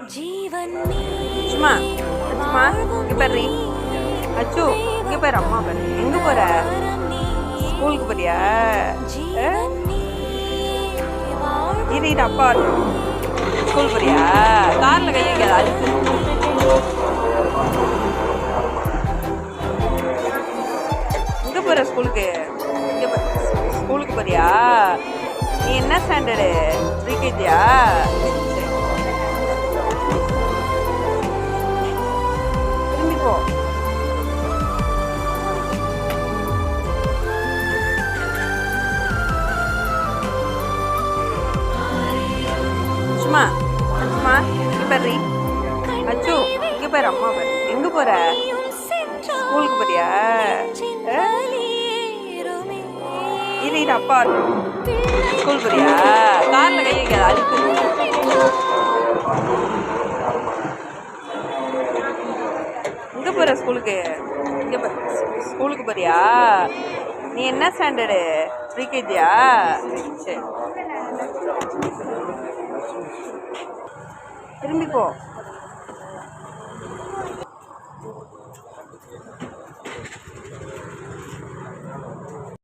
சும்மா சும்மா இங்கே பாரு அச்சு இங்கே பாரு அம்மா பாரு எங்கே போகிற ஸ்கூலுக்கு போறியா இது அப்பா ஸ்கூல் போறியா காரில் கை வைக்காத அதுக்கு எங்கே போகிற ஸ்கூலுக்கு இங்கே ஸ்கூலுக்கு போறியா நீ என்ன ஸ்டாண்டர்டு ப்ரீகேஜியா திரும்பி போ சும்மா சும்மா இங்கே பாரு அச்சு இங்கே பாரு அம்மா பாரு எங்கே போகிற ஸ்கூலுக்கு போறியா இது அப்பா ஸ்கூல் போறியா காரில் கை வைக்காத அதுக்கு எங்கே போகிற ஸ்கூலுக்கு இங்கே ஸ்கூலுக்கு போறியா நீ என்ன ஸ்டாண்டர்டு ப்ரீகேஜியா சரி திரும்பி போ